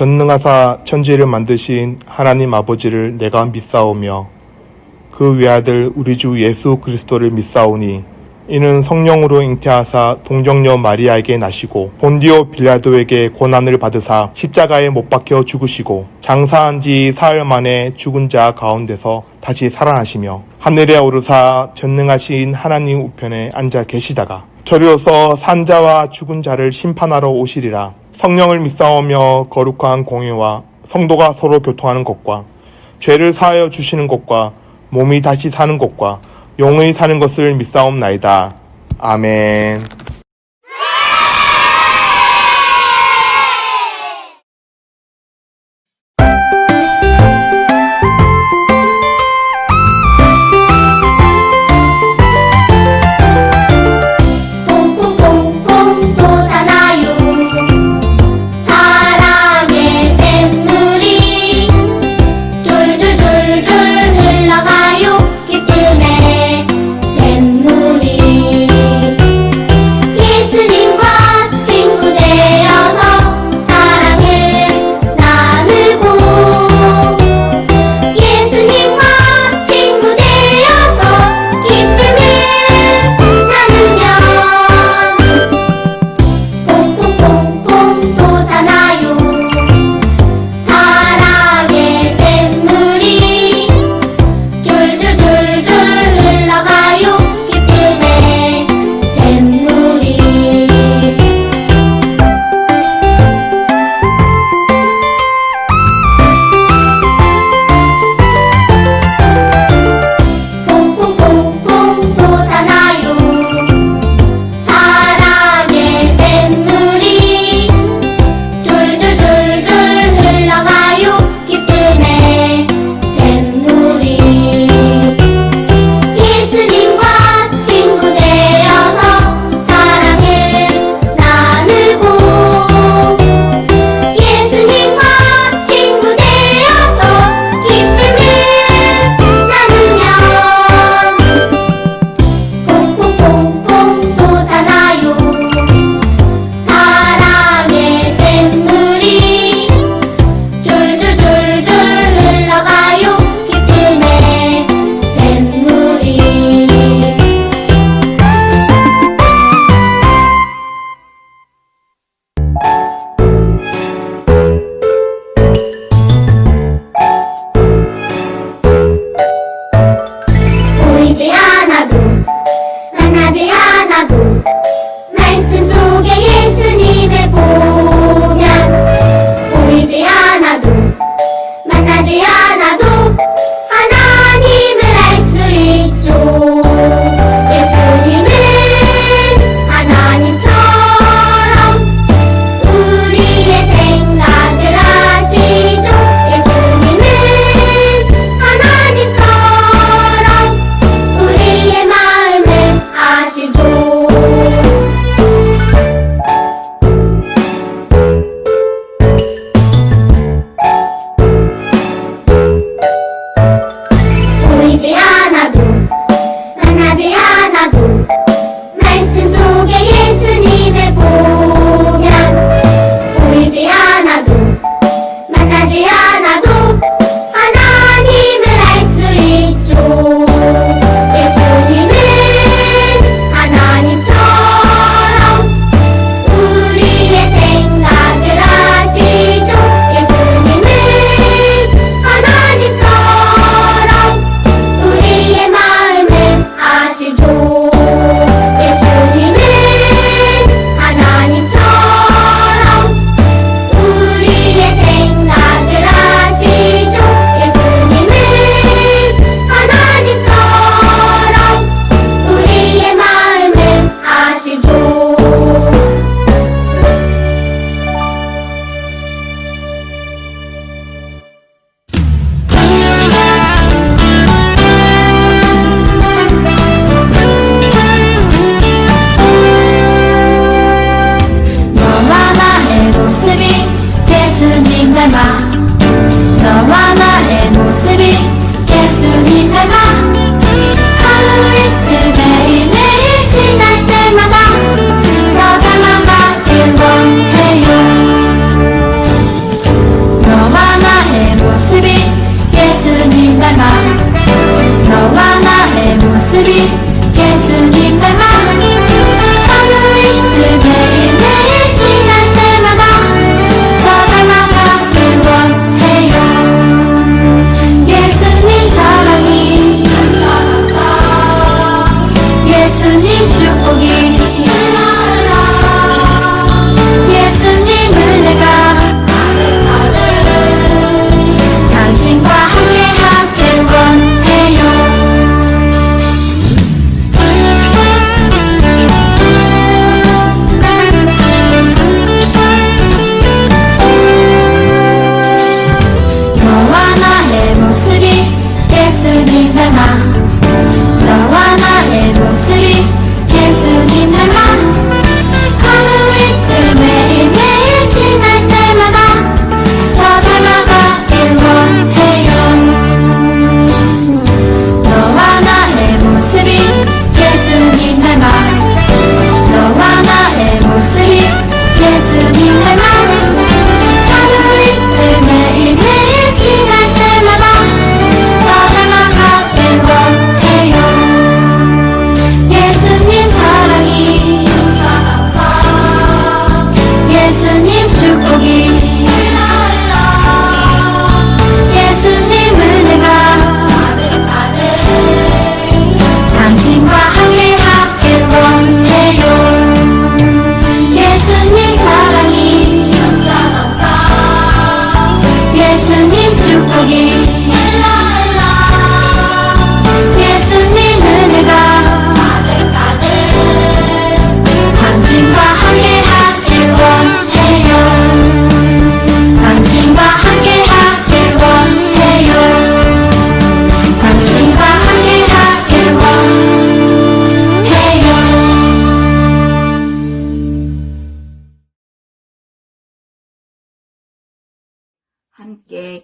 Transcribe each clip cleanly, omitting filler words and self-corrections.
전능하사 천지를 만드신 하나님 아버지를 내가 믿사오며 그 외아들 우리 주 예수 그리스도를 믿사오니 이는 성령으로 잉태하사 동정녀 마리아에게 나시고 본디오 빌라도에게 고난을 받으사 십자가에 못 박혀 죽으시고 장사한 지 사흘 만에 죽은 자 가운데서 다시 살아나시며 하늘에 오르사 전능하신 하나님 우편에 앉아 계시다가 저리로서 산자와 죽은 자를 심판하러 오시리라. 성령을 믿사오며 거룩한 공회와 성도가 서로 교통하는 것과 죄를 사하여 주시는 것과 몸이 다시 사는 것과 영원히 사는 것을 믿사옵나이다. 아멘. 퐁퐁퐁퐁 솟아나요 사랑의 샘물이 줄줄줄줄 흘러가요 기쁨의 샘물이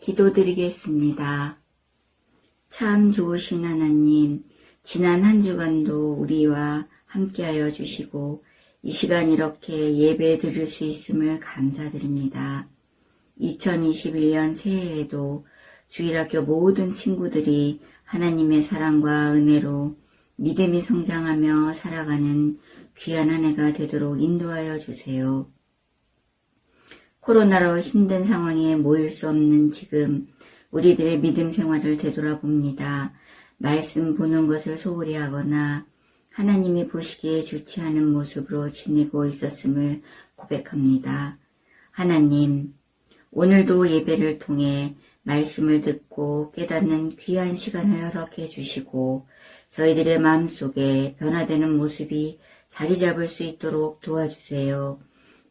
기도드리겠습니다. 참 좋으신 하나님, 지난 한 주간도 우리와 함께하여 주시고 이 시간 이렇게 예배 드릴 수 있음을 감사드립니다. 2021년 새해에도 주일학교 모든 친구들이 하나님의 사랑과 은혜로 믿음이 성장하며 살아가는 귀한 한 해가 되도록 인도하여 주세요. 코로나로 힘든 상황에 모일 수 없는 지금 우리들의 믿음 생활을 되돌아봅니다. 말씀 보는 것을 소홀히 하거나 하나님이 보시기에 좋지 않은 모습으로 지내고 있었음을 고백합니다. 하나님, 오늘도 예배를 통해 말씀을 듣고 깨닫는 귀한 시간을 허락해 주시고 저희들의 마음속에 변화되는 모습이 자리 잡을 수 있도록 도와주세요.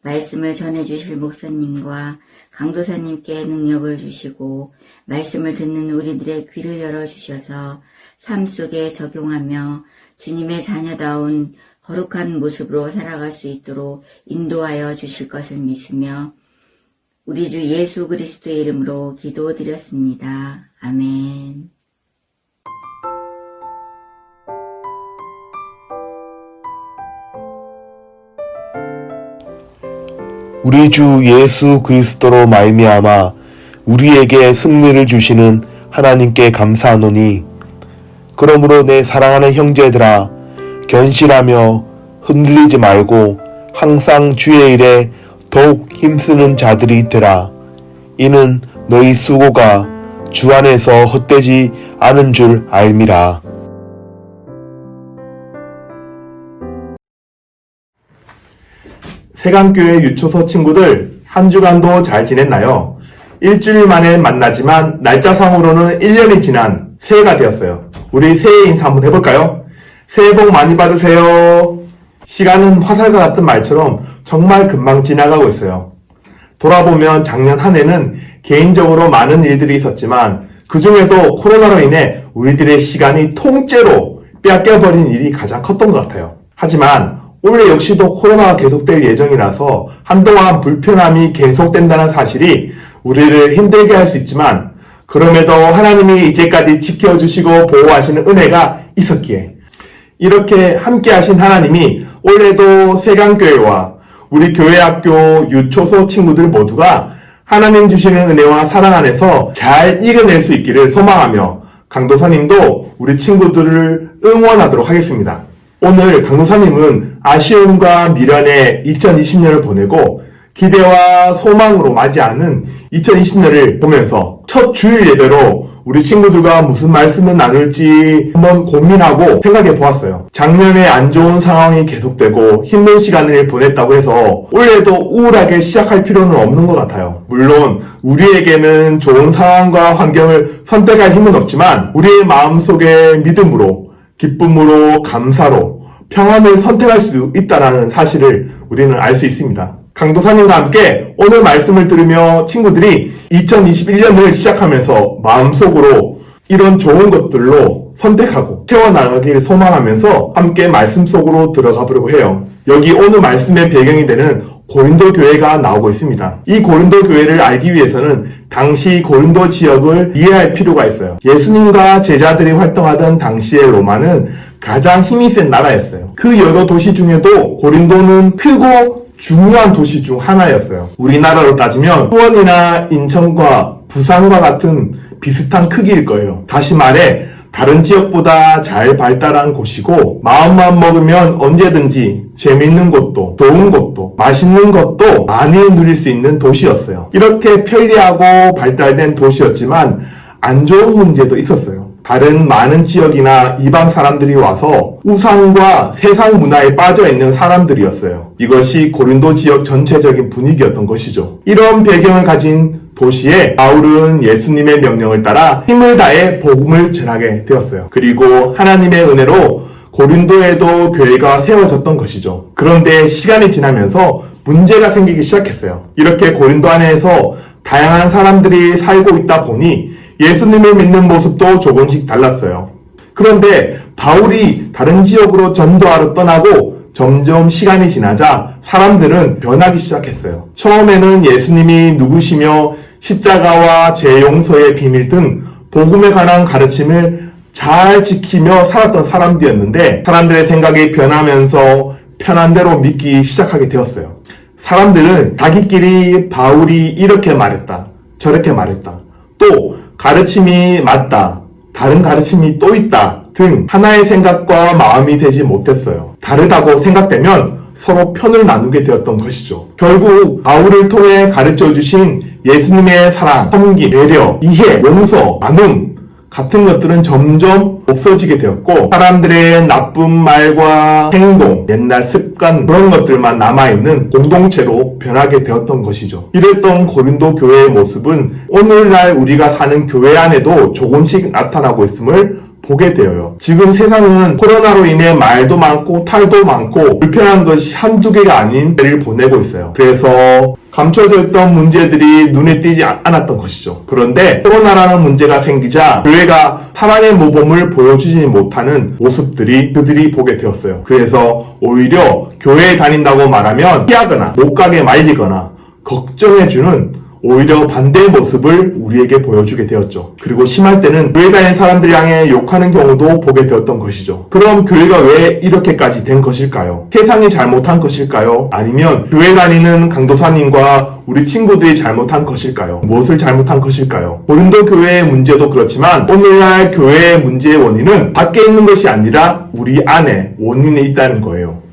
말씀을 전해주실 목사님과 강도사님께 능력을 주시고 말씀을 듣는 우리들의 귀를 열어주셔서 삶 속에 적용하며 주님의 자녀다운 거룩한 모습으로 살아갈 수 있도록 인도하여 주실 것을 믿으며 우리 주 예수 그리스도의 이름으로 기도드렸습니다. 아멘. 우리 주 예수 그리스도로 말미암아 우리에게 승리를 주시는 하나님께 감사하노니 그러므로 내 사랑하는 형제들아 견실하며 흔들리지 말고 항상 주의 일에 더욱 힘쓰는 자들이 되라. 이는 너희 수고가 주 안에서 헛되지 않은 줄 알미라. 세강교회 유초서 친구들 한 주간도 잘 지냈나요? 일주일 만에 만나지만 날짜상으로는 1년이 지난 새해가 되었어요. 우리 새해 인사 한번 해볼까요? 새해 복 많이 받으세요. 시간은 화살과 같은 말처럼 정말 금방 지나가고 있어요. 돌아보면 작년 한 해는 개인적으로 많은 일들이 있었지만 그 중에도 코로나로 인해 우리들의 시간이 통째로 빼앗겨버린 일이 가장 컸던 것 같아요. 하지만 올해 역시도 코로나가 계속될 예정이라서 한동안 불편함이 계속된다는 사실이 우리를 힘들게 할 수 있지만 그럼에도 하나님이 이제까지 지켜주시고 보호하시는 은혜가 있었기에 이렇게 함께 하신 하나님이 올해도 세강교회와 우리 교회학교 유초소 친구들 모두가 하나님 주시는 은혜와 사랑 안에서 잘 이겨낼 수 있기를 소망하며 강도사님도 우리 친구들을 응원하도록 하겠습니다. 오늘 강도사님은 아쉬움과 미련의 2020년을 보내고 기대와 소망으로 맞이하는 2020년을 보면서 첫 주일 예배로 우리 친구들과 무슨 말씀을 나눌지 한번 고민하고 생각해 보았어요. 작년에 안 좋은 상황이 계속되고 힘든 시간을 보냈다고 해서 올해도 우울하게 시작할 필요는 없는 것 같아요. 물론 우리에게는 좋은 상황과 환경을 선택할 힘은 없지만 우리의 마음속에 믿음으로 기쁨으로 감사로 평안을 선택할 수 있다는 사실을 우리는 알 수 있습니다. 강도사님과 함께 오늘 말씀을 들으며 친구들이 2021년을 시작하면서 마음속으로 이런 좋은 것들로 선택하고 채워나가기를 소망하면서 함께 말씀 속으로 들어가 보려고 해요. 여기 오늘 말씀의 배경이 되는 고린도 교회가 나오고 있습니다. 이 고린도 교회를 알기 위해서는 당시 고린도 지역을 이해할 필요가 있어요. 예수님과 제자들이 활동하던 당시의 로마는 가장 힘이 센 나라였어요. 그 여러 도시 중에도 고린도는 크고 중요한 도시 중 하나였어요. 우리나라로 따지면 수원이나 인천과 부산과 같은 비슷한 크기일 거예요. 다시 말해 다른 지역보다 잘 발달한 곳이고 마음만 먹으면 언제든지 재밌는 것도 좋은 것도 맛있는 것도 많이 누릴 수 있는 도시였어요. 이렇게 편리하고 발달된 도시였지만 안 좋은 문제도 있었어요. 다른 많은 지역이나 이방 사람들이 와서 우상과 세상 문화에 빠져있는 사람들이었어요. 이것이 고린도 지역 전체적인 분위기였던 것이죠. 이런 배경을 가진 도시에 바울은 예수님의 명령을 따라 힘을 다해 복음을 전하게 되었어요. 그리고 하나님의 은혜로 고린도에도 교회가 세워졌던 것이죠. 그런데 시간이 지나면서 문제가 생기기 시작했어요. 이렇게 고린도 안에서 다양한 사람들이 살고 있다 보니 예수님을 믿는 모습도 조금씩 달랐어요. 그런데 바울이 다른 지역으로 전도하러 떠나고 점점 시간이 지나자 사람들은 변하기 시작했어요. 처음에는 예수님이 누구시며 십자가와 죄 용서의 비밀 등 복음에 관한 가르침을 잘 지키며 살았던 사람들이었는데 사람들의 생각이 변하면서 편한 대로 믿기 시작하게 되었어요. 사람들은 자기끼리 바울이 이렇게 말했다, 저렇게 말했다, 또 가르침이 맞다, 다른 가르침이 또 있다 등 하나의 생각과 마음이 되지 못했어요. 다르다고 생각되면 서로 편을 나누게 되었던 것이죠. 결국 바울을 통해 가르쳐 주신 예수님의 사랑, 섬김, 배려, 이해, 용서, 나눔 같은 것들은 점점 없어지게 되었고 사람들의 나쁜 말과 행동, 옛날 습관 그런 것들만 남아있는 공동체로 변하게 되었던 것이죠. 이랬던 고린도 교회의 모습은 오늘날 우리가 사는 교회 안에도 조금씩 나타나고 있음을 보게 되어요. 지금 세상은 코로나로 인해 말도 많고 탈도 많고 불편한 것이 한두 개가 아닌 때를 보내고 있어요. 그래서 감춰져 있던 문제들이 눈에 띄지 않았던 것이죠. 그런데 코로나라는 문제가 생기자 교회가 사랑의 모범을 보여주지 못하는 모습들이 그들이 보게 되었어요. 그래서 오히려 교회에 다닌다고 말하면 피하거나 못 가게 말리거나 걱정해주는 오히려 반대의 모습을 우리에게 보여주게 되었죠. 그리고 심할 때는 교회 다니는 사람들 향해 욕하는 경우도 보게 되었던 것이죠. 그럼 교회가 왜 이렇게까지 된 것일까요? 세상이 잘못한 것일까요? 아니면 교회 다니는 강도사님과 우리 친구들이 잘못한 것일까요? 무엇을 잘못한 것일까요? 고린도 교회의 문제도 그렇지만 오늘날 교회의 문제의 원인은 밖에 있는 것이 아니라 우리 안에 원인이 있다는 거예요.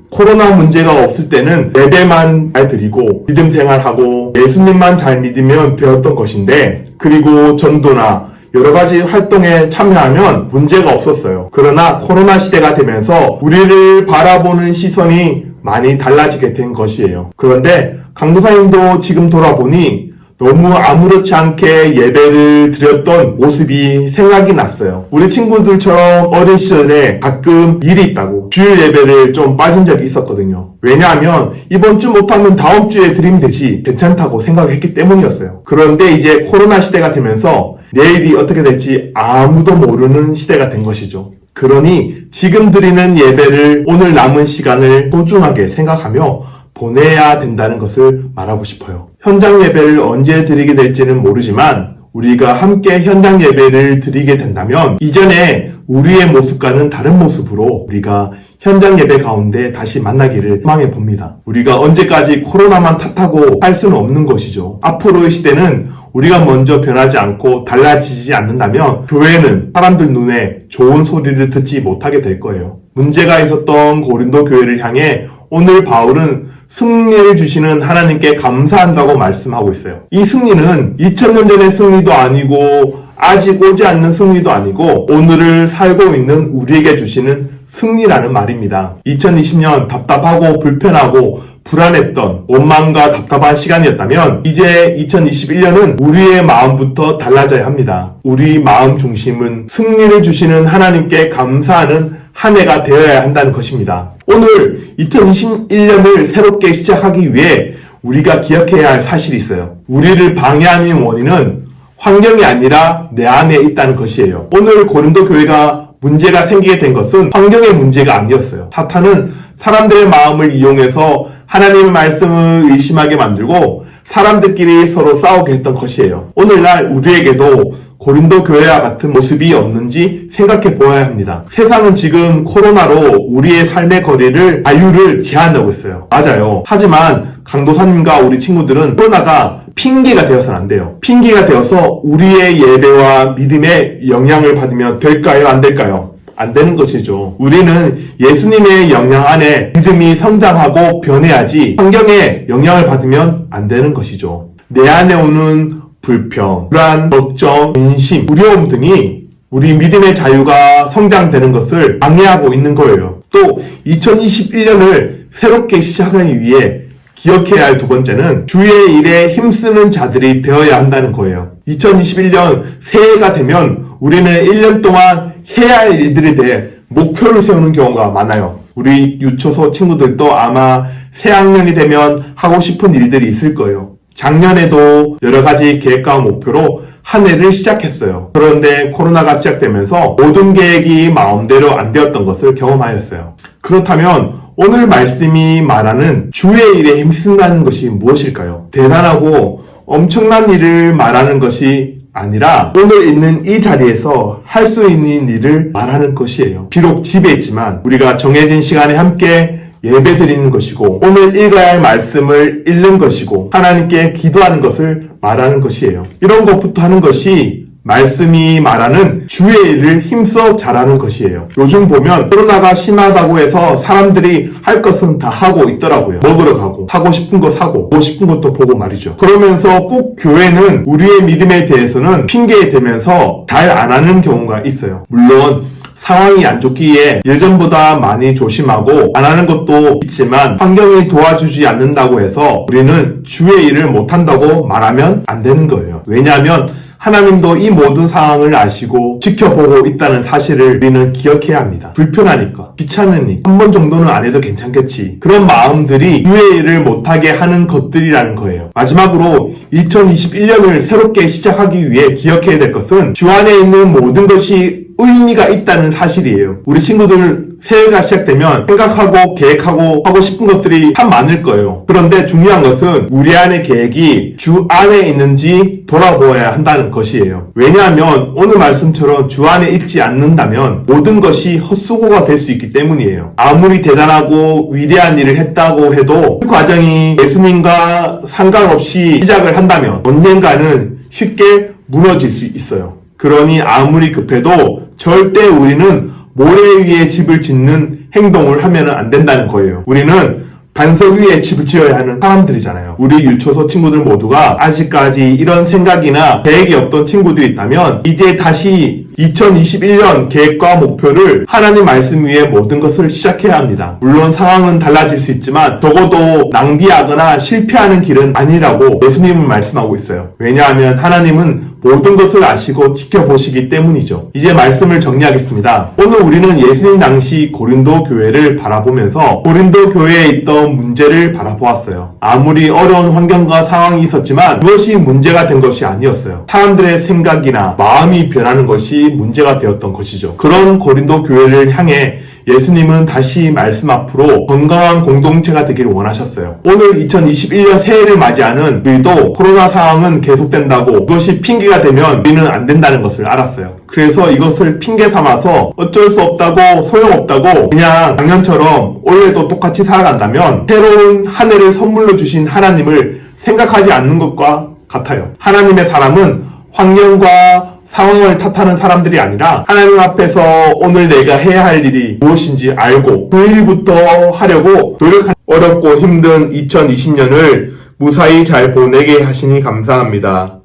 코로나 문제가 없을 때는 예배만 잘 드리고 믿음 생활하고 예수님만 잘 믿으면 되었던 것인데 그리고 전도나 여러 가지 활동에 참여하면 문제가 없었어요. 그러나 코로나 시대가 되면서 우리를 바라보는 시선이 많이 달라지게 된 것이에요. 그런데 강도사님도 지금 돌아보니 너무 아무렇지 않게 예배를 드렸던 모습이 생각이 났어요. 우리 친구들처럼 어린 시절에 가끔 일이 있다고 주일 예배를 좀 빠진 적이 있었거든요. 왜냐하면 이번 주 못하면 다음 주에 드리면 되지 괜찮다고 생각을 했기 때문이었어요. 그런데 이제 코로나 시대가 되면서 내일이 어떻게 될지 아무도 모르는 시대가 된 것이죠. 그러니 지금 드리는 예배를 오늘 남은 시간을 소중하게 생각하며 보내야 된다는 것을 말하고 싶어요. 현장 예배를 언제 드리게 될지는 모르지만 우리가 함께 현장 예배를 드리게 된다면 이전에 우리의 모습과는 다른 모습으로 우리가 현장 예배 가운데 다시 만나기를 희망해 봅니다. 우리가 언제까지 코로나만 탓하고 할 수는 없는 것이죠. 앞으로의 시대는 우리가 먼저 변하지 않고 달라지지 않는다면 교회는 사람들 눈에 좋은 소리를 듣지 못하게 될 거예요. 문제가 있었던 고린도 교회를 향해 오늘 바울은 승리를 주시는 하나님께 감사한다고 말씀하고 있어요. 이 승리는 2000년 전의 승리도 아니고 아직 오지 않는 승리도 아니고 오늘을 살고 있는 우리에게 주시는 승리라는 말입니다. 2020년 답답하고 불편하고 불안했던 원망과 답답한 시간이었다면 이제 2021년은 우리의 마음부터 달라져야 합니다. 우리 마음 중심은 승리를 주시는 하나님께 감사하는 한 해가 되어야 한다는 것입니다. 오늘 2021년을 새롭게 시작하기 위해 우리가 기억해야 할 사실이 있어요. 우리를 방해하는 원인은 환경이 아니라 내 안에 있다는 것이에요. 오늘 고린도 교회가 문제가 생기게 된 것은 환경의 문제가 아니었어요. 사탄은 사람들의 마음을 이용해서 하나님의 말씀을 의심하게 만들고 사람들끼리 서로 싸우게 했던 것이에요. 오늘날 우리에게도 고린도 교회와 같은 모습이 없는지 생각해 보아야 합니다. 세상은 지금 코로나로 우리의 삶의 거리를, 자유를 제한하고 있어요. 맞아요. 하지만 강도사님과 우리 친구들은 코로나가 핑계가 되어서는 안 돼요. 핑계가 되어서 우리의 예배와 믿음에 영향을 받으면 될까요? 안 될까요? 안 되는 것이죠. 우리는 예수님의 영향 안에 믿음이 성장하고 변해야지 환경에 영향을 받으면 안 되는 것이죠. 내 안에 오는 불평, 불안, 걱정, 근심, 두려움 등이 우리 믿음의 자유가 성장되는 것을 방해하고 있는 거예요. 또 2021년을 새롭게 시작하기 위해 기억해야 할 두 번째는 주의 일에 힘쓰는 자들이 되어야 한다는 거예요. 2021년 새해가 되면 우리는 1년 동안 해야 할 일들에 대해 목표를 세우는 경우가 많아요. 우리 유초소 친구들도 아마 새 학년이 되면 하고 싶은 일들이 있을 거예요. 작년에도 여러 가지 계획과 목표로 한 해를 시작했어요. 그런데 코로나가 시작되면서 모든 계획이 마음대로 안 되었던 것을 경험하였어요. 그렇다면 오늘 말씀이 말하는 주의 일에 힘쓴다는 것이 무엇일까요? 대단하고 엄청난 일을 말하는 것이 아니라 오늘 있는 이 자리에서 할 수 있는 일을 말하는 것이에요. 비록 집에 있지만 우리가 정해진 시간에 함께 예배 드리는 것이고 오늘 읽어야 할 말씀을 읽는 것이고 하나님께 기도하는 것을 말하는 것이에요. 이런 것부터 하는 것이 말씀이 말하는 주의 일을 힘써 잘하는 것이에요. 요즘 보면 코로나가 심하다고 해서 사람들이 할 것은 다 하고 있더라고요. 먹으러 가고 사고 싶은 거 사고 보고 싶은 것도 보고 말이죠. 그러면서 꼭 교회는 우리의 믿음에 대해서는 핑계 대면서 잘 안 하는 경우가 있어요. 물론 상황이 안 좋기에 예전보다 많이 조심하고 안 하는 것도 있지만 환경이 도와주지 않는다고 해서 우리는 주의 일을 못한다고 말하면 안 되는 거예요. 왜냐하면 하나님도 이 모든 상황을 아시고 지켜보고 있다는 사실을 우리는 기억해야 합니다. 불편하니까, 귀찮으니 한 번 정도는 안 해도 괜찮겠지. 그런 마음들이 주의 일을 못하게 하는 것들이라는 거예요. 마지막으로 2021년을 새롭게 시작하기 위해 기억해야 될 것은 주 안에 있는 모든 것이 의미가 있다는 사실이에요. 우리 친구들 새해가 시작되면 생각하고 계획하고 하고 싶은 것들이 참 많을 거예요. 그런데 중요한 것은 우리 안의 계획이 주 안에 있는지 돌아보아야 한다는 것이에요. 왜냐하면 오늘 말씀처럼 주 안에 있지 않는다면 모든 것이 헛수고가 될 수 있기 때문이에요. 아무리 대단하고 위대한 일을 했다고 해도 그 과정이 예수님과 상관없이 시작을 한다면 언젠가는 쉽게 무너질 수 있어요. 그러니 아무리 급해도 절대 우리는 모래 위에 집을 짓는 행동을 하면 안 된다는 거예요. 우리는 반석 위에 집을 지어야 하는 사람들이잖아요. 우리 유초소 친구들 모두가 아직까지 이런 생각이나 계획이 없던 친구들이 있다면 이제 다시 2021년 계획과 목표를 하나님 말씀 위에 모든 것을 시작해야 합니다. 물론 상황은 달라질 수 있지만 적어도 낭비하거나 실패하는 길은 아니라고 예수님은 말씀하고 있어요. 왜냐하면 하나님은 모든 것을 아시고 지켜보시기 때문이죠. 이제 말씀을 정리하겠습니다. 오늘 우리는 예수님 당시 고린도 교회를 바라보면서 고린도 교회에 있던 문제를 바라보았어요. 아무리 어려운 환경과 상황이 있었지만 그것이 문제가 된 것이 아니었어요. 사람들의 생각이나 마음이 변하는 것이 문제가 되었던 것이죠. 그런 고린도 교회를 향해 예수님은 다시 말씀 앞으로 건강한 공동체가 되기를 원하셨어요. 오늘 2021년 새해를 맞이하는 우리도 코로나 상황은 계속된다고 그것이 핑계가 되면 우리는 안 된다는 것을 알았어요. 그래서 이것을 핑계 삼아서 어쩔 수 없다고 소용없다고 그냥 작년처럼 올해도 똑같이 살아간다면 새로운 한 해를 선물로 주신 하나님을 생각하지 않는 것과 같아요. 하나님의 사람은 환경과 상황을 탓하는 사람들이 아니라 하나님 앞에서 오늘 내가 해야 할 일이 무엇인지 알고 그 일부터 하려고 노력하는 어렵고 힘든 2020년을 무사히 잘 보내게 하시니 감사합니다.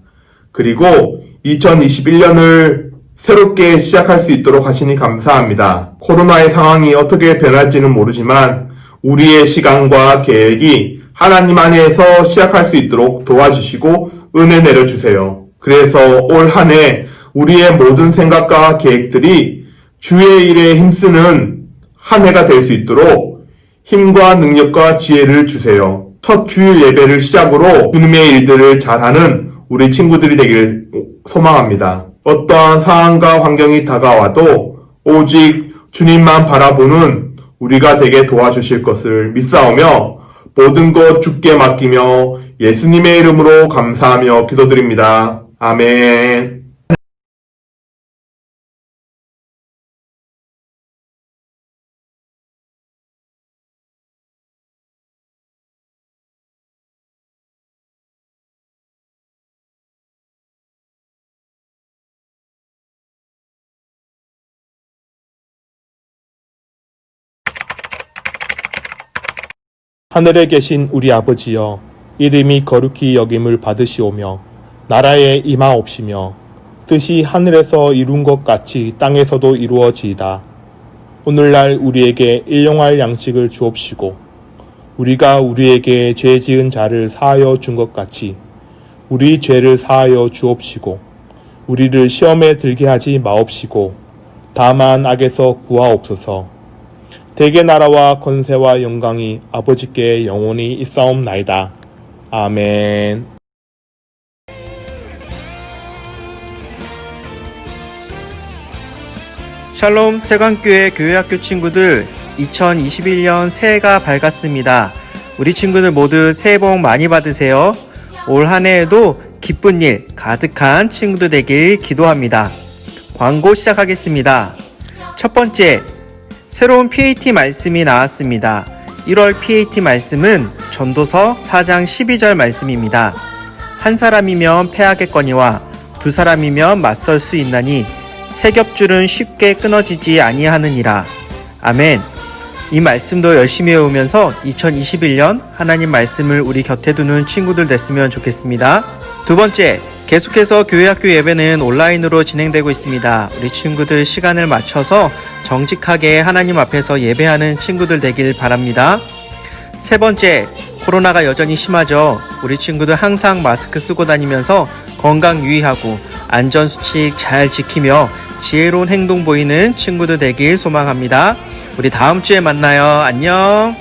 그리고 2021년을 새롭게 시작할 수 있도록 하시니 감사합니다. 코로나의 상황이 어떻게 변할지는 모르지만 우리의 시간과 계획이 하나님 안에서 시작할 수 있도록 도와주시고 은혜 내려주세요. 그래서 올 한 해 우리의 모든 생각과 계획들이 주의 일에 힘쓰는 한 해가 될 수 있도록 힘과 능력과 지혜를 주세요. 첫 주일 예배를 시작으로 주님의 일들을 잘하는 우리 친구들이 되기를 소망합니다. 어떠한 상황과 환경이 다가와도 오직 주님만 바라보는 우리가 되게 도와주실 것을 믿사오며 모든 것 주께 맡기며 예수님의 이름으로 감사하며 기도드립니다. 아멘. 하늘에 계신 우리 아버지여, 이름이 거룩히 여김을 받으시오며 나라에 임하옵시며 뜻이 하늘에서 이룬 것 같이 땅에서도 이루어지이다. 오늘날 우리에게 일용할 양식을 주옵시고 우리가 우리에게 죄 지은 자를 사하여 준 것 같이 우리 죄를 사하여 주옵시고 우리를 시험에 들게 하지 마옵시고 다만 악에서 구하옵소서. 대개 나라와 권세와 영광이 아버지께 영원히 있사옵나이다. 아멘. 샬롬 세관교회 교회학교 친구들, 2021년 새해가 밝았습니다. 우리 친구들 모두 새해 복 많이 받으세요. 올 한 해에도 기쁜 일 가득한 친구들 되길 기도합니다. 광고 시작하겠습니다. 첫 번째, 새로운 PAT 말씀이 나왔습니다. 1월 PAT 말씀은 전도서 4장 12절 말씀입니다. 한 사람이면 패하겠거니와 두 사람이면 맞설 수 있나니 세 겹줄은 쉽게 끊어지지 아니하느니라. 아멘. 이 말씀도 열심히 외우면서 2021년 하나님 말씀을 우리 곁에 두는 친구들 됐으면 좋겠습니다. 두 번째, 계속해서 교회학교 예배는 온라인으로 진행되고 있습니다. 우리 친구들 시간을 맞춰서 정직하게 하나님 앞에서 예배하는 친구들 되길 바랍니다. 세 번째, 코로나가 여전히 심하죠. 우리 친구들 항상 마스크 쓰고 다니면서 건강 유의하고 안전수칙 잘 지키며 지혜로운 행동 보이는 친구들 되길 소망합니다. 우리 다음 주에 만나요. 안녕.